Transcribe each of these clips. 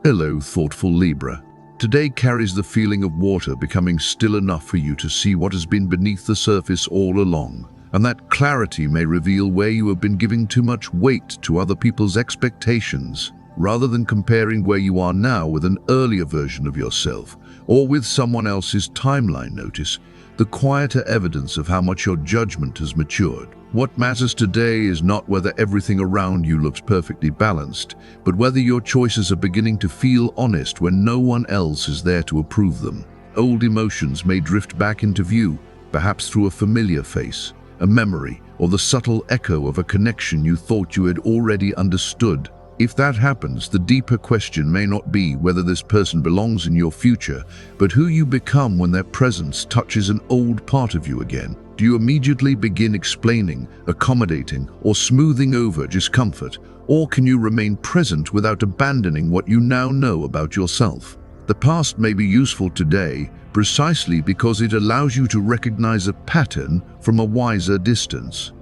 Hello, thoughtful Libra. Today carries the feeling of water becoming still enough for you to see what has been beneath the surface all along. And that clarity may reveal where you have been giving too much weight to other people's expectations, rather than comparing where you are now with an earlier version of yourself, or with someone else's timeline. Notice the quieter evidence of how much your judgment has matured. What matters today is not whether everything around you looks perfectly balanced, but whether your choices are beginning to feel honest when no one else is there to approve them. Old emotions may drift back into view, perhaps through a familiar face, a memory, or the subtle echo of a connection you thought you had already understood. If that happens, the deeper question may not be whether this person belongs in your future, but who you become when their presence touches an old part of you again. Do you immediately begin explaining, accommodating, or smoothing over discomfort, or can you remain present without abandoning what you now know about yourself? The past may be useful today precisely because it allows you to recognize a pattern from a wiser distance.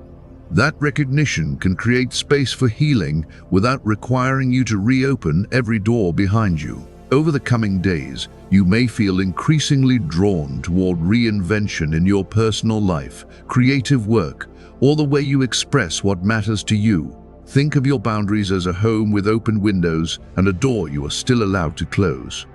That recognition can create space for healing without requiring you to reopen every door behind you. Over the coming days, you may feel increasingly drawn toward reinvention in your personal life, creative work, or the way you express what matters to you. Think of your boundaries as a home with open windows and a door you are still allowed to close.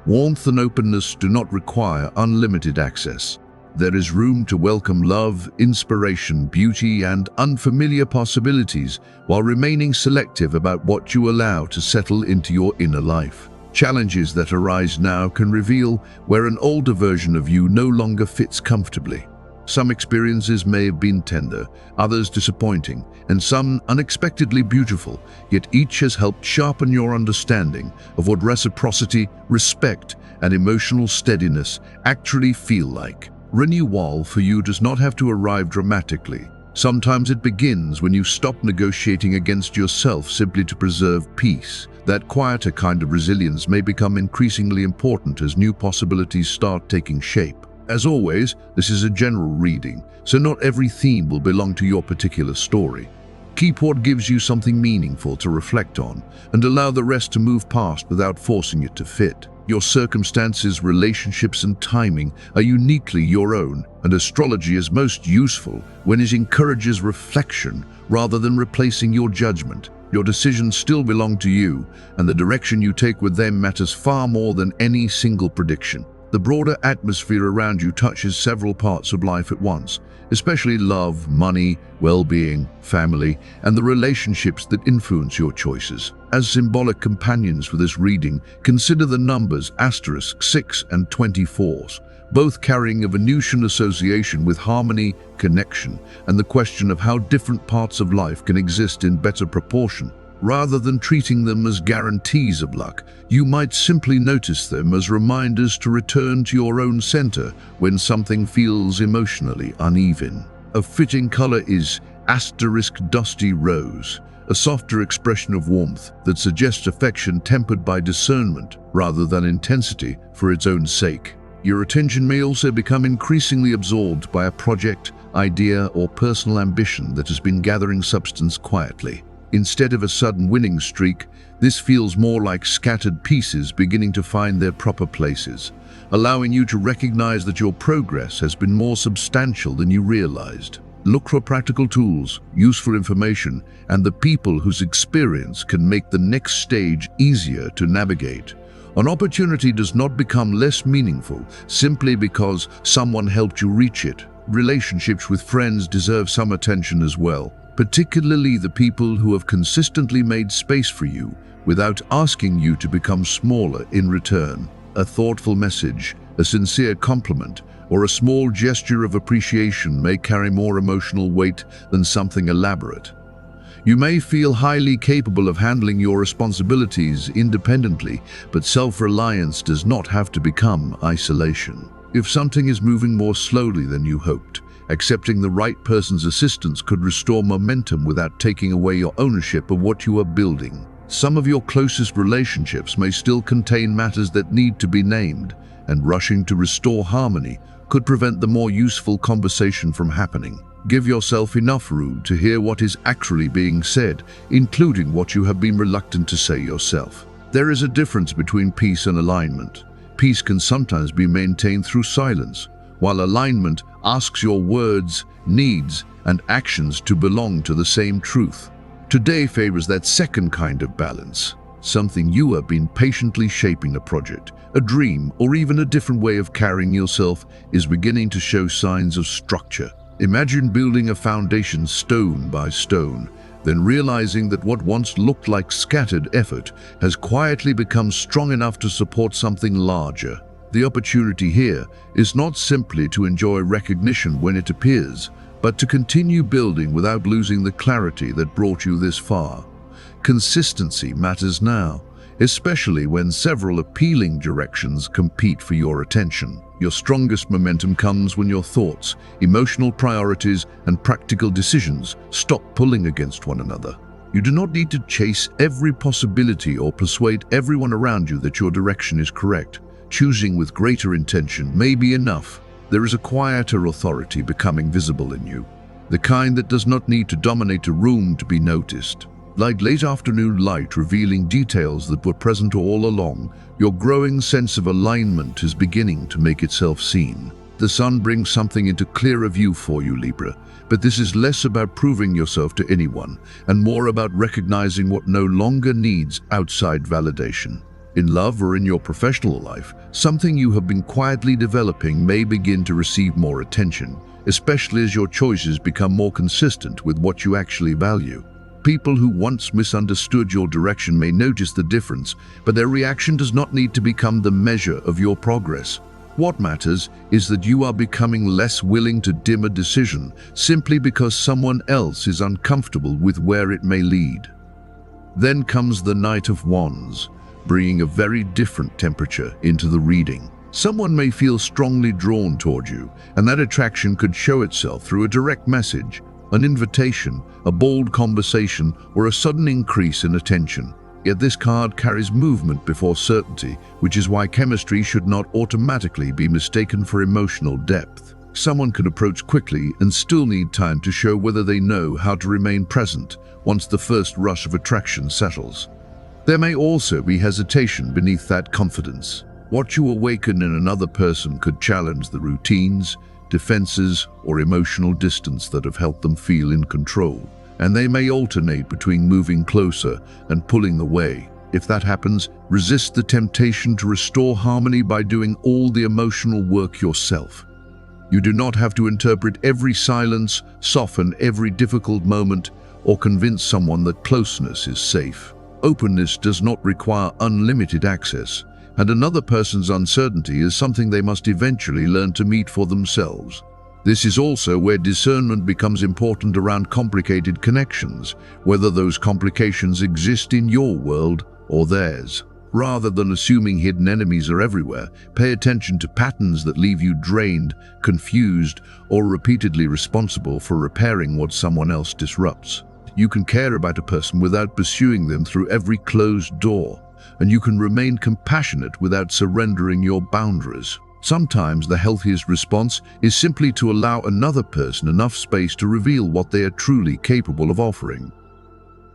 Warmth and openness do not require unlimited access. There is room to welcome love, inspiration, beauty, and unfamiliar possibilities while remaining selective about what you allow to settle into your inner life. Challenges that arise now can reveal where an older version of you no longer fits comfortably. Some experiences may have been tender, others disappointing, and some unexpectedly beautiful, yet each has helped sharpen your understanding of what reciprocity, respect, and emotional steadiness actually feel like. Renewal for you does not have to arrive dramatically. Sometimes it begins when you stop negotiating against yourself simply to preserve peace. That quieter kind of resilience may become increasingly important as new possibilities start taking shape. As always, this is a general reading, so not every theme will belong to your particular story. Keep what gives you something meaningful to reflect on, and allow the rest to move past without forcing it to fit. Your circumstances, relationships, and timing are uniquely your own, and astrology is most useful when it encourages reflection rather than replacing your judgment. Your decisions still belong to you, and the direction you take with them matters far more than any single prediction. The broader atmosphere around you touches several parts of life at once, especially love, money, well-being, family, and the relationships that influence your choices. As symbolic companions for this reading, consider the numbers *6 and 24s, both carrying a Venusian association with harmony, connection, and the question of how different parts of life can exist in better proportion. Rather than treating them as guarantees of luck, you might simply notice them as reminders to return to your own center when something feels emotionally uneven. A fitting color is *dusty rose, a softer expression of warmth that suggests affection tempered by discernment rather than intensity for its own sake. Your attention may also become increasingly absorbed by a project, idea, or personal ambition that has been gathering substance quietly. Instead of a sudden winning streak, this feels more like scattered pieces beginning to find their proper places, allowing you to recognize that your progress has been more substantial than you realized. Look for practical tools, useful information, and the people whose experience can make the next stage easier to navigate. An opportunity does not become less meaningful simply because someone helped you reach it. Relationships with friends deserve some attention as well, particularly the people who have consistently made space for you without asking you to become smaller in return. A thoughtful message, a sincere compliment, or a small gesture of appreciation may carry more emotional weight than something elaborate. You may feel highly capable of handling your responsibilities independently, but self-reliance does not have to become isolation. If something is moving more slowly than you hoped, accepting the right person's assistance could restore momentum without taking away your ownership of what you are building. Some of your closest relationships may still contain matters that need to be named, and rushing to restore harmony could prevent the more useful conversation from happening. Give yourself enough room to hear what is actually being said, including what you have been reluctant to say yourself. There is a difference between peace and alignment. Peace can sometimes be maintained through silence, while alignment asks your words, needs, and actions to belong to the same truth. Today favors that second kind of balance, something you have been patiently shaping. A project, a dream, or even a different way of carrying yourself is beginning to show signs of structure. Imagine building a foundation stone by stone, then realizing that what once looked like scattered effort has quietly become strong enough to support something larger. The opportunity here is not simply to enjoy recognition when it appears, but to continue building without losing the clarity that brought you this far. Consistency matters now, especially when several appealing directions compete for your attention. Your strongest momentum comes when your thoughts, emotional priorities, and practical decisions stop pulling against one another. You do not need to chase every possibility or persuade everyone around you that your direction is correct. Choosing with greater intention may be enough. There is a quieter authority becoming visible in you, the kind that does not need to dominate a room to be noticed. Like late afternoon light revealing details that were present all along, your growing sense of alignment is beginning to make itself seen. The sun brings something into clearer view for you, Libra, but this is less about proving yourself to anyone and more about recognizing what no longer needs outside validation. In love or in your professional life, something you have been quietly developing may begin to receive more attention, especially as your choices become more consistent with what you actually value. People who once misunderstood your direction may notice the difference, but their reaction does not need to become the measure of your progress. What matters is that you are becoming less willing to dim a decision simply because someone else is uncomfortable with where it may lead. Then comes the Knight of Wands, bringing a very different temperature into the reading. Someone may feel strongly drawn toward you, and that attraction could show itself through a direct message, an invitation, a bold conversation, or a sudden increase in attention. Yet this card carries movement before certainty, which is why chemistry should not automatically be mistaken for emotional depth. Someone can approach quickly and still need time to show whether they know how to remain present once the first rush of attraction settles. There may also be hesitation beneath that confidence. What you awaken in another person could challenge the routines, defenses, or emotional distance that have helped them feel in control, and they may alternate between moving closer and pulling away. If that happens, resist the temptation to restore harmony by doing all the emotional work yourself. You do not have to interpret every silence, soften every difficult moment, or convince someone that closeness is safe. Openness does not require unlimited access, and another person's uncertainty is something they must eventually learn to meet for themselves. This is also where discernment becomes important around complicated connections, whether those complications exist in your world or theirs. Rather than assuming hidden enemies are everywhere, pay attention to patterns that leave you drained, confused, or repeatedly responsible for repairing what someone else disrupts. You can care about a person without pursuing them through every closed door, and you can remain compassionate without surrendering your boundaries. Sometimes the healthiest response is simply to allow another person enough space to reveal what they are truly capable of offering.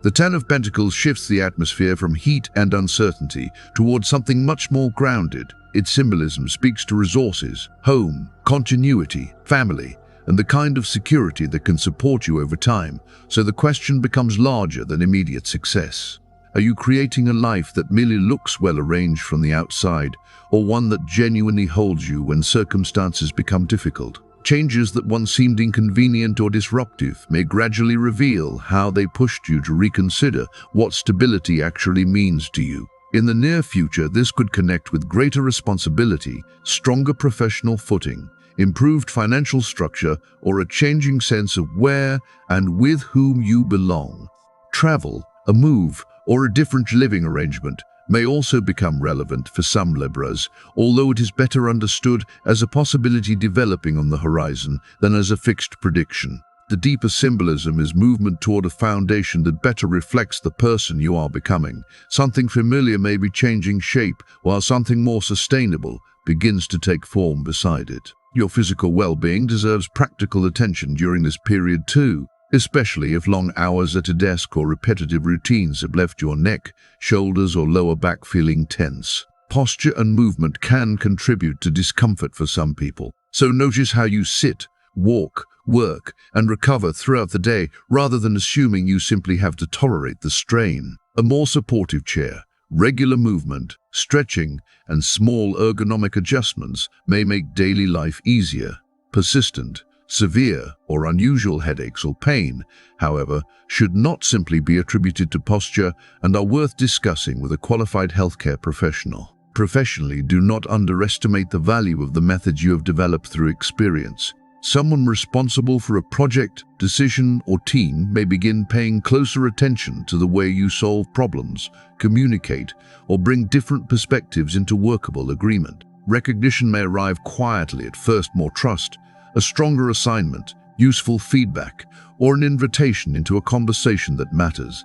The Ten of Pentacles shifts the atmosphere from heat and uncertainty towards something much more grounded. Its symbolism speaks to resources, home, continuity, family, and the kind of security that can support you over time, so the question becomes larger than immediate success. Are you creating a life that merely looks well arranged from the outside, or one that genuinely holds you when circumstances become difficult? Changes that once seemed inconvenient or disruptive may gradually reveal how they pushed you to reconsider what stability actually means to you. In the near future, this could connect with greater responsibility, stronger professional footing, improved financial structure, or a changing sense of where and with whom you belong. Travel, a move, or a different living arrangement may also become relevant for some Libras, although it is better understood as a possibility developing on the horizon than as a fixed prediction. The deeper symbolism is movement toward a foundation that better reflects the person you are becoming. Something familiar may be changing shape, while something more sustainable begins to take form beside it. Your physical well-being deserves practical attention during this period too. especially if long hours at a desk or repetitive routines have left your neck, shoulders, or lower back feeling tense. Posture and movement can contribute to discomfort for some people, so notice how you sit, walk, work, and recover throughout the day rather than assuming you simply have to tolerate the strain. A more supportive chair, regular movement, stretching, and small ergonomic adjustments may make daily life easier. Persistent, severe, or unusual headaches or pain, however, should not simply be attributed to posture and are worth discussing with a qualified healthcare professional. Professionally, do not underestimate the value of the methods you have developed through experience. Someone responsible for a project, decision, or team may begin paying closer attention to the way you solve problems, communicate, or bring different perspectives into workable agreement. Recognition may arrive quietly at first: more trust, a stronger assignment, useful feedback, or an invitation into a conversation that matters.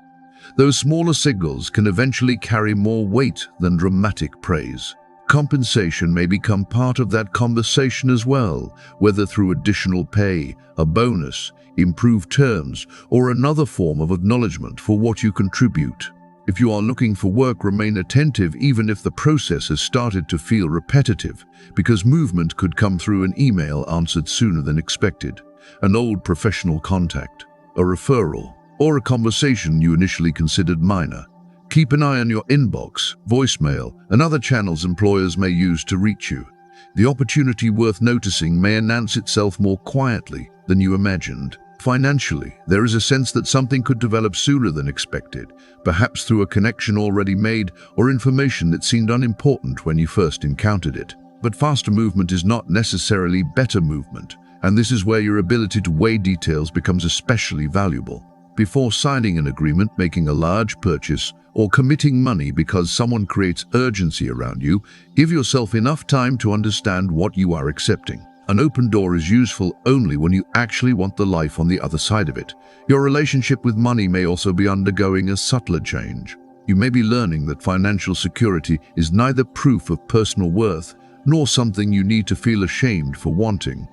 Those smaller signals can eventually carry more weight than dramatic praise. Compensation may become part of that conversation as well, whether through additional pay, a bonus, improved terms, or another form of acknowledgement for what you contribute. If you are looking for work, remain attentive even if the process has started to feel repetitive, because movement could come through an email answered sooner than expected, an old professional contact, a referral, or a conversation you initially considered minor. Keep an eye on your inbox, voicemail, and other channels employers may use to reach you. The opportunity worth noticing may announce itself more quietly than you imagined. Financially, there is a sense that something could develop sooner than expected, perhaps through a connection already made or information that seemed unimportant when you first encountered it. But faster movement is not necessarily better movement, and this is where your ability to weigh details becomes especially valuable. Before signing an agreement, making a large purchase, or committing money because someone creates urgency around you, give yourself enough time to understand what you are accepting. An open door is useful only when you actually want the life on the other side of it. Your relationship with money may also be undergoing a subtler change. You may be learning that financial security is neither proof of personal worth nor something you need to feel ashamed for wanting.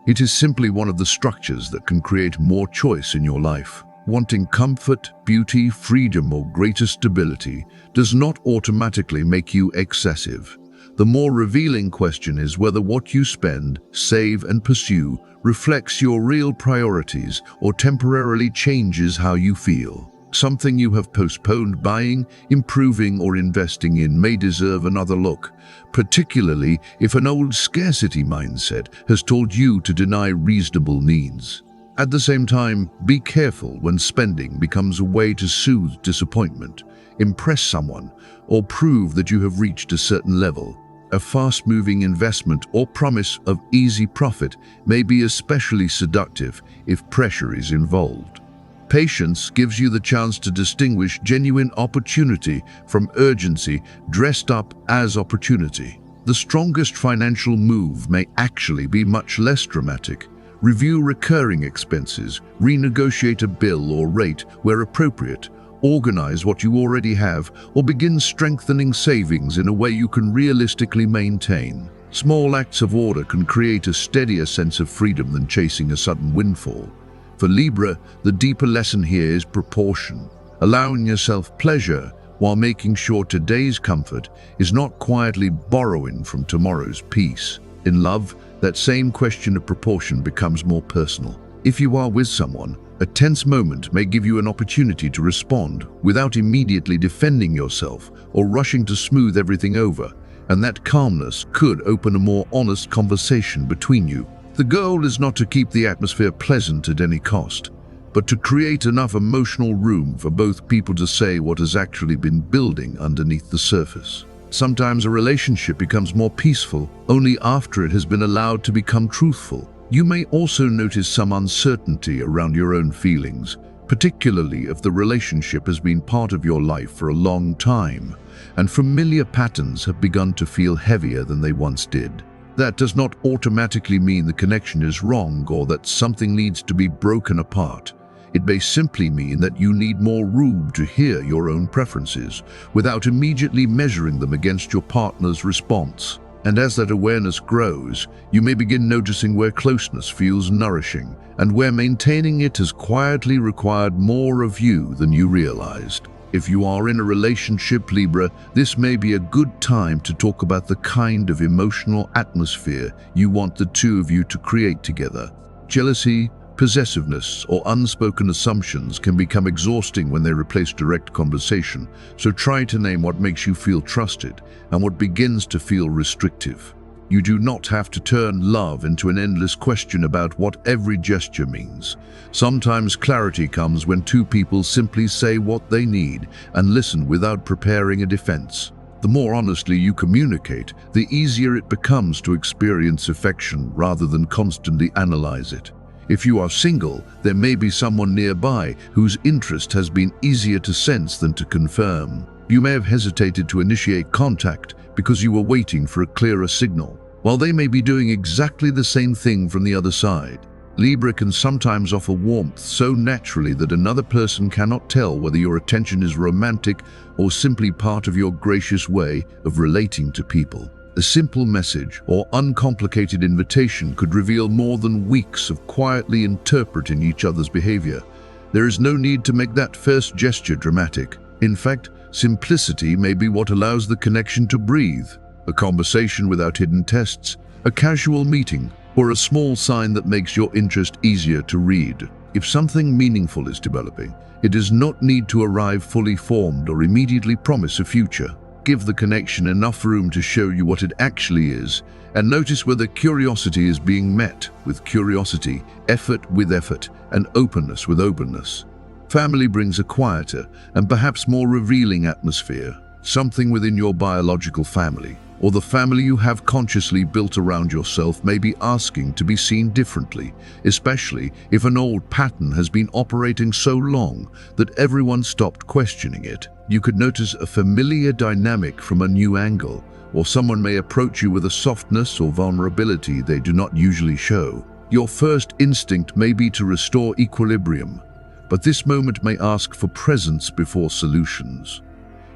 It is simply one of the structures that can create more choice in your life. Wanting comfort, beauty, freedom, or greater stability does not automatically make you excessive. The more revealing question is whether what you spend, save, and pursue reflects your real priorities or temporarily changes how you feel. Something you have postponed buying, improving, or investing in may deserve another look, particularly if an old scarcity mindset has told you to deny reasonable needs. At the same time, be careful when spending becomes a way to soothe disappointment, impress someone, or prove that you have reached a certain level. A fast-moving investment or promise of easy profit may be especially seductive if pressure is involved. Patience gives you the chance to distinguish genuine opportunity from urgency dressed up as opportunity. The strongest financial move may actually be much less dramatic. Review recurring expenses, renegotiate a bill or rate where appropriate, organize what you already have, or begin strengthening savings in a way you can realistically maintain. Small acts of order can create a steadier sense of freedom than chasing a sudden windfall. For Libra, the deeper lesson here is proportion, allowing yourself pleasure while making sure today's comfort is not quietly borrowing from tomorrow's peace. In love, that same question of proportion becomes more personal. If you are with someone, a tense moment may give you an opportunity to respond without immediately defending yourself or rushing to smooth everything over, and that calmness could open a more honest conversation between you. The goal is not to keep the atmosphere pleasant at any cost, but to create enough emotional room for both people to say what has actually been building underneath the surface. Sometimes a relationship becomes more peaceful only after it has been allowed to become truthful. You may also notice some uncertainty around your own feelings, particularly if the relationship has been part of your life for a long time, and familiar patterns have begun to feel heavier than they once did. That does not automatically mean the connection is wrong or that something needs to be broken apart. It may simply mean that you need more room to hear your own preferences without immediately measuring them against your partner's response. And as that awareness grows, you may begin noticing where closeness feels nourishing and where maintaining it has quietly required more of you than you realized. If you are in a relationship, Libra, this may be a good time to talk about the kind of emotional atmosphere you want the two of you to create together. Jealousy, possessiveness, or unspoken assumptions can become exhausting when they replace direct conversation, so try to name what makes you feel trusted and what begins to feel restrictive. You do not have to turn love into an endless question about what every gesture means. Sometimes clarity comes when two people simply say what they need and listen without preparing a defense. The more honestly you communicate, the easier it becomes to experience affection rather than constantly analyze it. If you are single, there may be someone nearby whose interest has been easier to sense than to confirm. You may have hesitated to initiate contact because you were waiting for a clearer signal, while they may be doing exactly the same thing from the other side. Libra can sometimes offer warmth so naturally that another person cannot tell whether your attention is romantic or simply part of your gracious way of relating to people. A simple message or uncomplicated invitation could reveal more than weeks of quietly interpreting each other's behavior. There is no need to make that first gesture dramatic. In fact, simplicity may be what allows the connection to breathe. A conversation without hidden tests, a casual meeting, or a small sign that makes your interest easier to read. If something meaningful is developing, it does not need to arrive fully formed or immediately promise a future. Give the connection enough room to show you what it actually is, and notice whether curiosity is being met with curiosity, effort with effort, and openness with openness. Family brings a quieter and perhaps more revealing atmosphere, something within your biological family, or the family you have consciously built around yourself may be asking to be seen differently, especially if an old pattern has been operating so long that everyone stopped questioning it. You could notice a familiar dynamic from a new angle, or someone may approach you with a softness or vulnerability they do not usually show. Your first instinct may be to restore equilibrium, but this moment may ask for presence before solutions.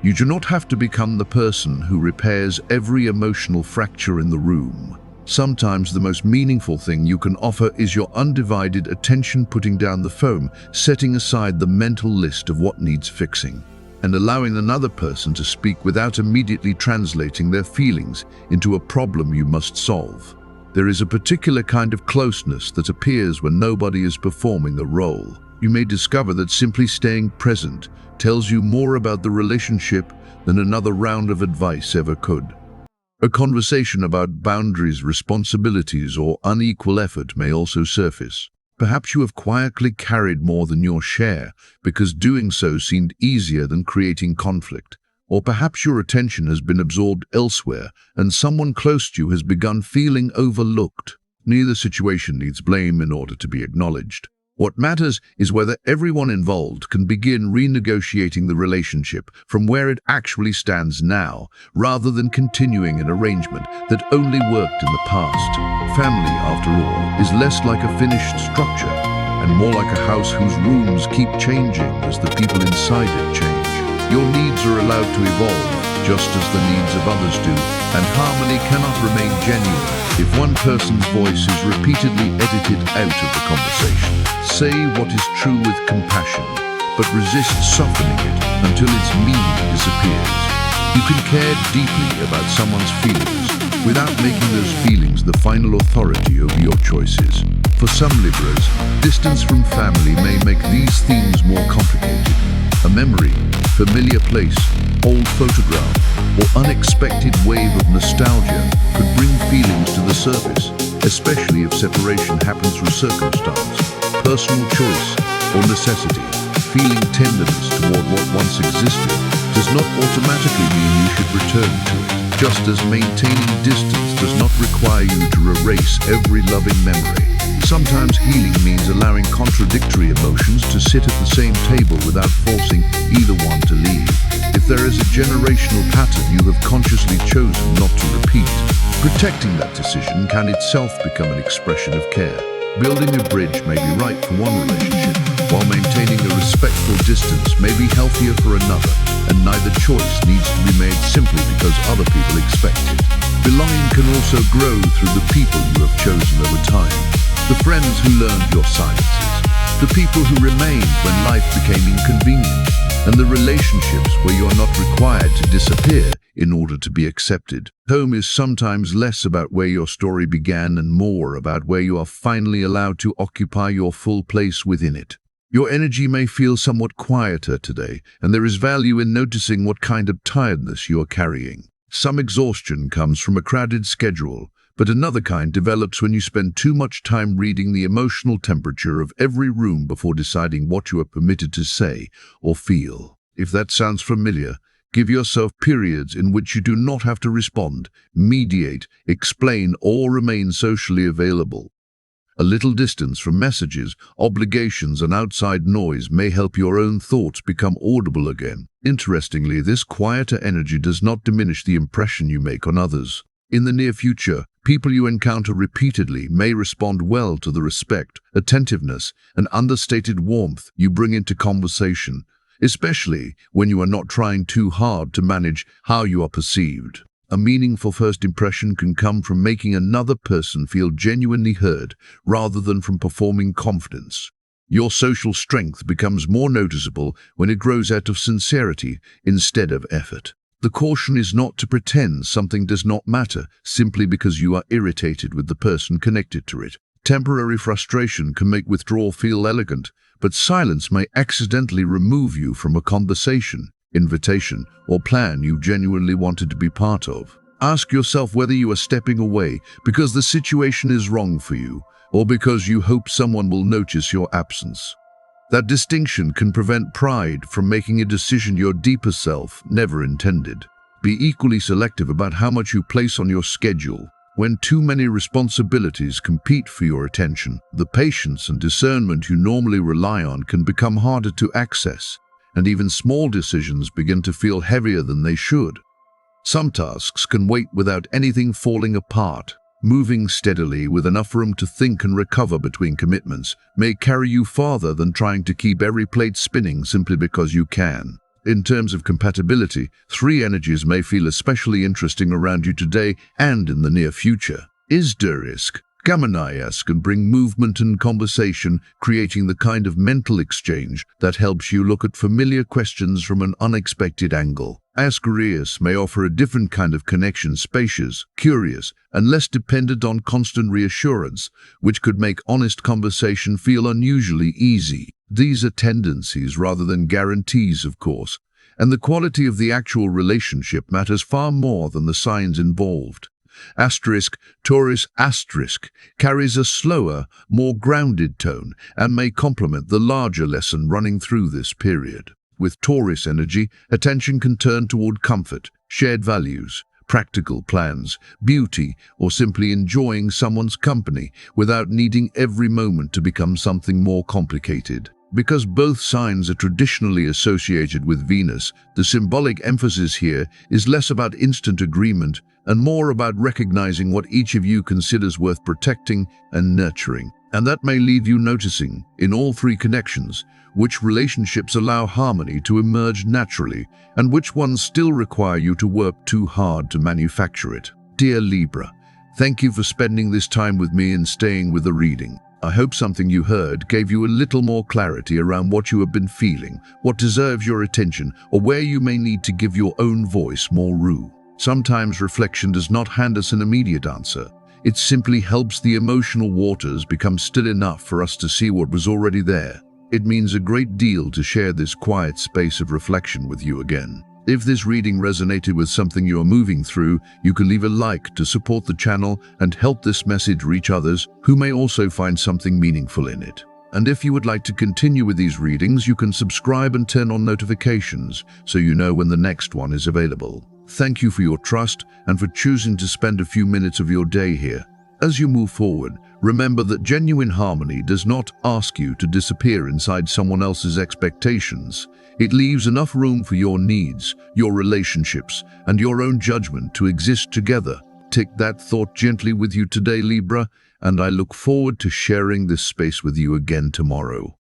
You do not have to become the person who repairs every emotional fracture in the room. Sometimes the most meaningful thing you can offer is your undivided attention, putting down the phone, setting aside the mental list of what needs fixing, and allowing another person to speak without immediately translating their feelings into a problem you must solve. There is a particular kind of closeness that appears when nobody is performing a role. You may discover that simply staying present tells you more about the relationship than another round of advice ever could. A conversation about boundaries, responsibilities, or unequal effort may also surface. Perhaps you have quietly carried more than your share because doing so seemed easier than creating conflict. Or perhaps your attention has been absorbed elsewhere and someone close to you has begun feeling overlooked. Neither situation needs blame in order to be acknowledged. What matters is whether everyone involved can begin renegotiating the relationship from where it actually stands now, rather than continuing an arrangement that only worked in the past. Family, after all, is less like a finished structure and more like a house whose rooms keep changing as the people inside it change. Your needs are allowed to evolve, just as the needs of others do, and harmony cannot remain genuine if one person's voice is repeatedly edited out of the conversation. Say what is true with compassion, but resist softening it until its meaning disappears. You can care deeply about someone's feelings without making those feelings the final authority over your choices. For some Libras, distance from family may make these themes more complicated. A memory, familiar place, old photograph, or unexpected wave of nostalgia could bring feelings to the surface, especially if separation happens through circumstance, personal choice, or necessity. Feeling tenderness toward what once existed does not automatically mean you should return to it, just as maintaining distance does not require you to erase every loving memory. Sometimes healing means allowing contradictory emotions to sit at the same table without forcing either one to leave. If there is a generational pattern you have consciously chosen not to repeat, protecting that decision can itself become an expression of care. Building a bridge may be right for one relationship, while maintaining a respectful distance may be healthier for another, and neither choice needs to be made simply because other people expect it. Belonging can also grow through the people you have chosen over time. The friends who learned your silences, the people who remained when life became inconvenient, and the relationships where you are not required to disappear in order to be accepted. Home is sometimes less about where your story began and more about where you are finally allowed to occupy your full place within it. Your energy may feel somewhat quieter today, and there is value in noticing what kind of tiredness you are carrying. Some exhaustion comes from a crowded schedule, but another kind develops when you spend too much time reading the emotional temperature of every room before deciding what you are permitted to say or feel. If that sounds familiar, give yourself periods in which you do not have to respond, mediate, explain, or remain socially available. A little distance from messages, obligations, and outside noise may help your own thoughts become audible again. Interestingly, this quieter energy does not diminish the impression you make on others. In the near future, people you encounter repeatedly may respond well to the respect, attentiveness, and understated warmth you bring into conversation, especially when you are not trying too hard to manage how you are perceived. A meaningful first impression can come from making another person feel genuinely heard rather than from performing confidence. Your social strength becomes more noticeable when it grows out of sincerity instead of effort. The caution is not to pretend something does not matter simply because you are irritated with the person connected to it. Temporary frustration can make withdrawal feel elegant, but silence may accidentally remove you from a conversation, invitation, or plan you genuinely wanted to be part of. Ask yourself whether you are stepping away because the situation is wrong for you, or because you hope someone will notice your absence. That distinction can prevent pride from making a decision your deeper self never intended. Be equally selective about how much you place on your schedule. When too many responsibilities compete for your attention, the patience and discernment you normally rely on can become harder to access, and even small decisions begin to feel heavier than they should. Some tasks can wait without anything falling apart. Moving steadily with enough room to think and recover between commitments may carry you farther than trying to keep every plate spinning simply because you can. In terms of compatibility, three energies may feel especially interesting around you today and in the near future. Isdurisk, Gamanias can bring movement and conversation, creating the kind of mental exchange that helps you look at familiar questions from an unexpected angle. Ascarius may offer a different kind of connection, spacious, curious, and less dependent on constant reassurance, which could make honest conversation feel unusually easy. These are tendencies rather than guarantees, of course, and the quality of the actual relationship matters far more than the signs involved. Taurus carries a slower, more grounded tone and may complement the larger lesson running through this period. With Taurus energy, attention can turn toward comfort, shared values, practical plans, beauty, or simply enjoying someone's company without needing every moment to become something more complicated. Because both signs are traditionally associated with Venus, the symbolic emphasis here is less about instant agreement and more about recognizing what each of you considers worth protecting and nurturing. And that may leave you noticing, in all three connections, which relationships allow harmony to emerge naturally and which ones still require you to work too hard to manufacture it. Dear Libra, thank you for spending this time with me and staying with the reading. I hope something you heard gave you a little more clarity around what you have been feeling, what deserves your attention, or where you may need to give your own voice more room. Sometimes reflection does not hand us an immediate answer. It simply helps the emotional waters become still enough for us to see what was already there. It means a great deal to share this quiet space of reflection with you again. If this reading resonated with something you are moving through, you can leave a like to support the channel and help this message reach others who may also find something meaningful in it. And if you would like to continue with these readings, you can subscribe and turn on notifications so you know when the next one is available. Thank you for your trust and for choosing to spend a few minutes of your day here. As you move forward, remember that genuine harmony does not ask you to disappear inside someone else's expectations. It leaves enough room for your needs, your relationships, and your own judgment to exist together. take that thought gently with you today, Libra, and I look forward to sharing this space with you again tomorrow.